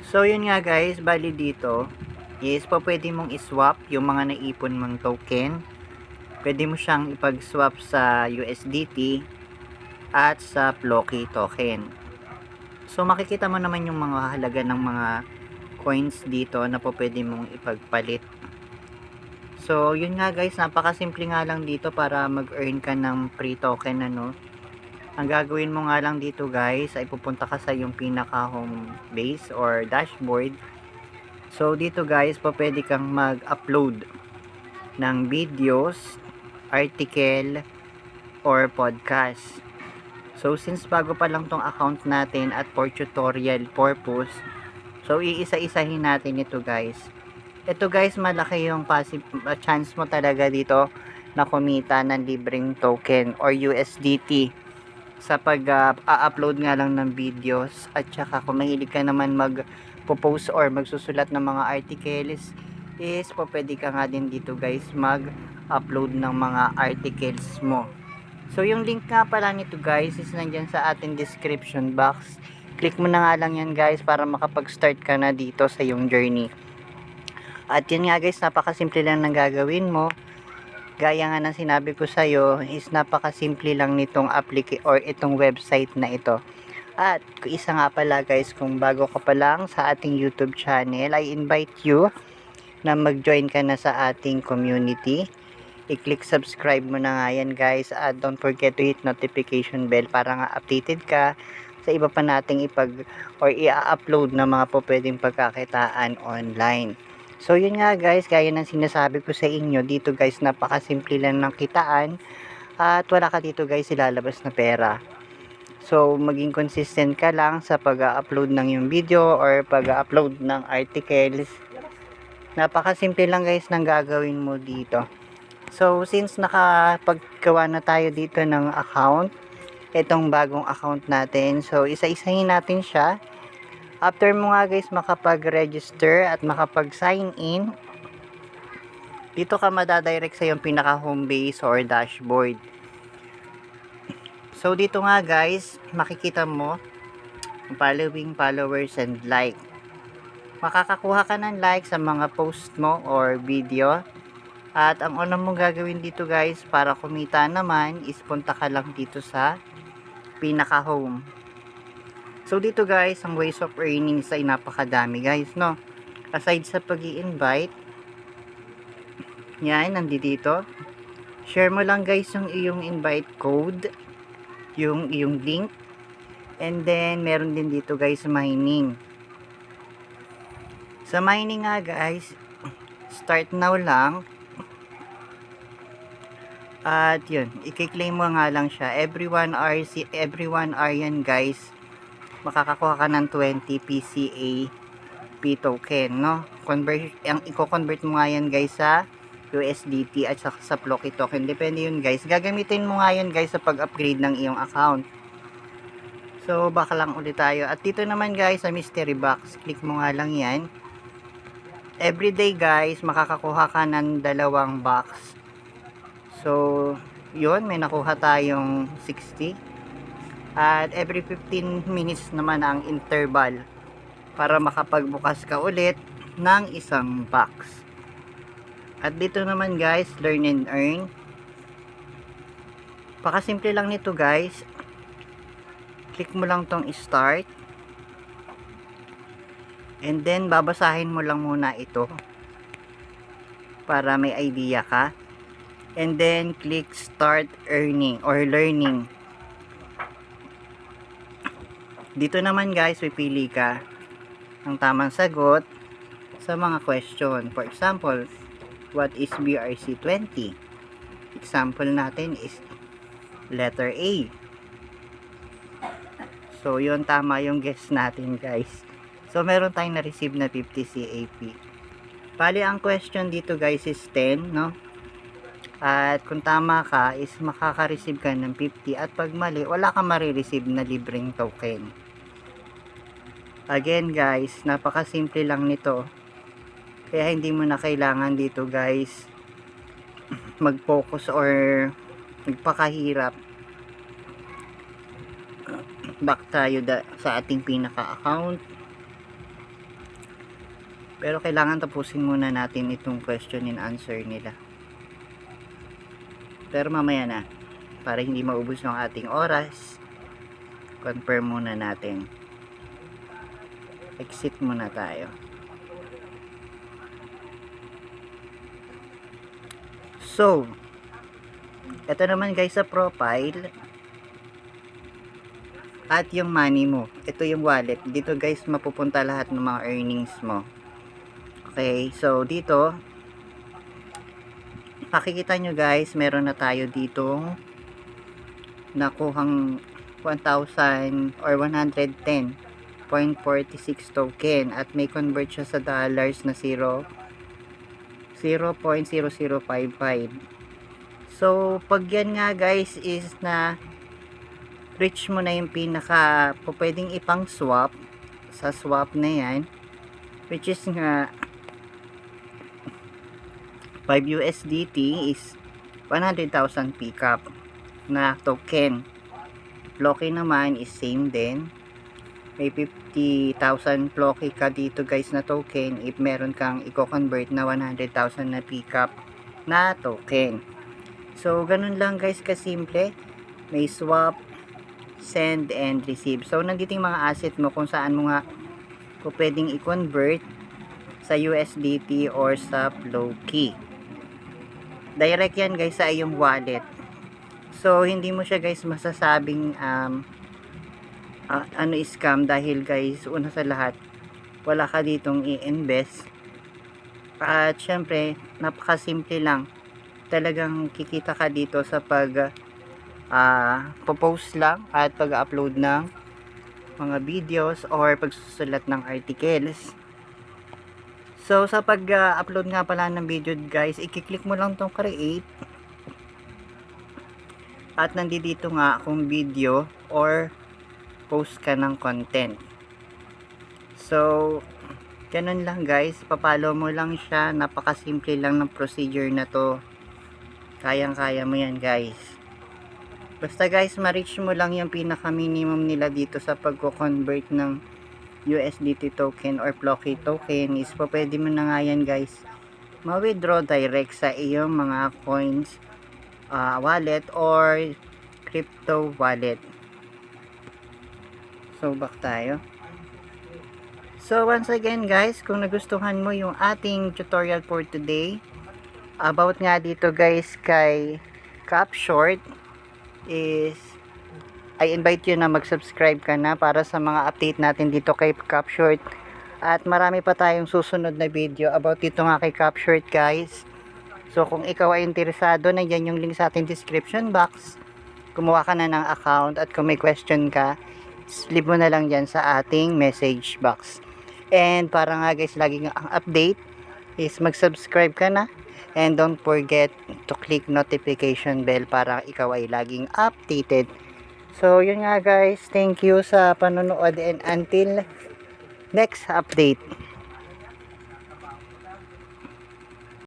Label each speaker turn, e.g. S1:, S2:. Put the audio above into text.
S1: So yun nga guys, bali dito is pwede mong iswap yung mga naipon mong token. Pwede mo siyang ipag-swap sa USDT at sa Floki token. So makikita mo naman yung mga halaga ng mga coins dito na pwede mong ipagpalit. So yun nga guys, napakasimple nga lang dito para mag-earn ka ng free token ano. Ang gagawin mo nga lang dito guys ay pupunta ka sa yung pinaka home base or dashboard. So dito guys, pwede kang mag-upload ng videos, article, or podcast. So since bago pa lang tong account natin at for tutorial purpose, so iisa-isahin natin ito guys. Ito guys, malaki yung chance mo talaga dito na kumita ng libreng token or USDT sa pag-upload nga lang ng videos. At saka kung mahilig ka naman mag-post or magsusulat ng mga articles, is pwede ka nga din dito guys mag-upload ng mga articles mo. So yung link nga pala nito guys is nandyan sa ating description box. Click mo na nga lang yan guys para makapag-start ka na dito sa yung journey. At yun nga guys, napakasimple lang ng gagawin mo. Gaya nga ng sinabi ko sa'yo, is napakasimple lang nitong or itong website na ito. At isa nga pala guys, kung bago ka pa lang sa ating YouTube channel, I invite you na mag-join ka na sa ating community. I-click subscribe mo na nga yan guys, at don't forget to hit notification bell para nga updated ka sa iba pa nating i-upload na mga pwedeng pagkakitaan online. So yun nga guys, gaya ng sinasabi ko sa inyo dito guys, napakasimple lang ng kitaan at wala ka dito guys ilalabas na pera. So maging consistent ka lang sa pag-upload ng yung video or pag-upload ng articles. Napakasimple lang guys ng gagawin mo dito. So since nakapaggawa na tayo dito ng account, itong bagong account natin, so isa-isahin natin siya. After mo nga guys makapag-register at makapag-sign in, dito ka madadirect sa yung pinaka home base or dashboard. So dito nga guys, makikita mo following, followers, and like. Makakakuha ka ng like sa mga post mo or video. At ang una mong gagawin dito guys para kumita naman is punta ka lang dito sa pinaka home. So dito guys, ang ways of earnings ay napakadami guys, no? Aside sa pag-i-invite, yan, nandito. Share mo lang guys yung iyong invite code, yung iyong link. And then, meron din dito guys mining. Sa mining nga guys, start now lang. At yun, i-claim mo nga lang siya. Every 1 hour yan guys, makakakuha ka ng 20 PCA P token, no? I-convert mo nga yan guys sa USDT at sa Floki token. Depende yun guys. Gagamitin mo nga yun guys sa pag-upgrade ng iyong account. So, baka lang ulit tayo. At dito naman guys, sa mystery box, click mo nga lang yan. Everyday guys, makakakuha ka ng 2 box. So, yun, may nakuha tayong 60. At every 15 minutes naman ang interval para makapagbukas ka ulit ng isang box. At dito naman guys, learn and earn. Pakasimple lang nito guys. Click mo lang tong start. And then babasahin mo lang muna ito para may idea ka. And then click start earning or learning. Dito naman guys, pipili ka ng tamang sagot sa mga question. For example, what is BRC20? Example natin is letter A. So, yun, tama yung guess natin guys. So, meron tayong na-receive na 50 CAP. Bali, ang question dito guys is 10, no? At kung tama ka, is makaka-receive ka ng 50. At pag mali, wala ka marireceive na libreng token. Again guys, napakasimple lang nito. Kaya hindi mo na kailangan dito guys mag-focus or magpakahirap. Back tayo sa ating pinaka-account. Pero kailangan tapusin muna natin itong question and answer nila. Pero mamaya na, para hindi maubos yung ating oras, confirm muna natin. Exit muna tayo. So, ito naman guys sa profile at yung money mo. Ito yung wallet. Dito guys mapupunta lahat ng mga earnings mo. Okay, so dito makikita nyo guys, meron na tayo dito nakuhang 1,000 or 110.46 token at may convert siya sa dollars na 0.0055. So pag yan nga guys is na reach mo na yung pinaka pwedeng ipang swap sa swap na yan, which is nga 5 USDT is 100,000 pickup na token. Floki naman is same din, may 50,000 Floki ka dito guys na token if meron kang i-convert na 100,000 na pickup na token. So ganun lang guys kasimple, may swap, send and receive. So nandito yung mga asset mo kung saan mo nga pwedeng i-convert sa USDT or sa Floki. Direct yan guys sa iyong wallet. So hindi mo siya guys masasabing scam dahil guys una sa lahat wala ka ditong i-invest. At syempre napakasimple lang. Talagang kikita ka dito sa pag post lang at pag-upload ng mga videos or pagsusulat ng articles. So sa pag-upload nga pala ng video guys, i-click mo lang tong create at nandito nga kung video or post ka ng content. So ganun lang guys, papalo mo lang siya, napakasimple lang ng procedure na to, kayang-kaya mo yan guys. Basta guys ma-reach mo lang yung pinaka minimum nila dito sa pagko-convert ng USDT token or Floki token is pwede mo na nga yan guys ma-withdraw direct sa iyong mga coins wallet or crypto wallet. So back tayo. So once again guys, kung nagustuhan mo yung ating tutorial for today about nga dito guys kay Capshort, is I invite you na mag-subscribe ka na para sa mga update natin dito kay Capshort. At marami pa tayong susunod na video about dito nga kay Capshort guys. So kung ikaw ay interesado, nandiyan yung link sa ating description box. Kumuha ka na ng account at kung may question ka, leave mo na lang dyan sa ating message box. And para nga guys, laging ang update is mag-subscribe ka na. And don't forget to click notification bell para ikaw ay laging updated. So yun nga guys, thank you sa panonood and until next update.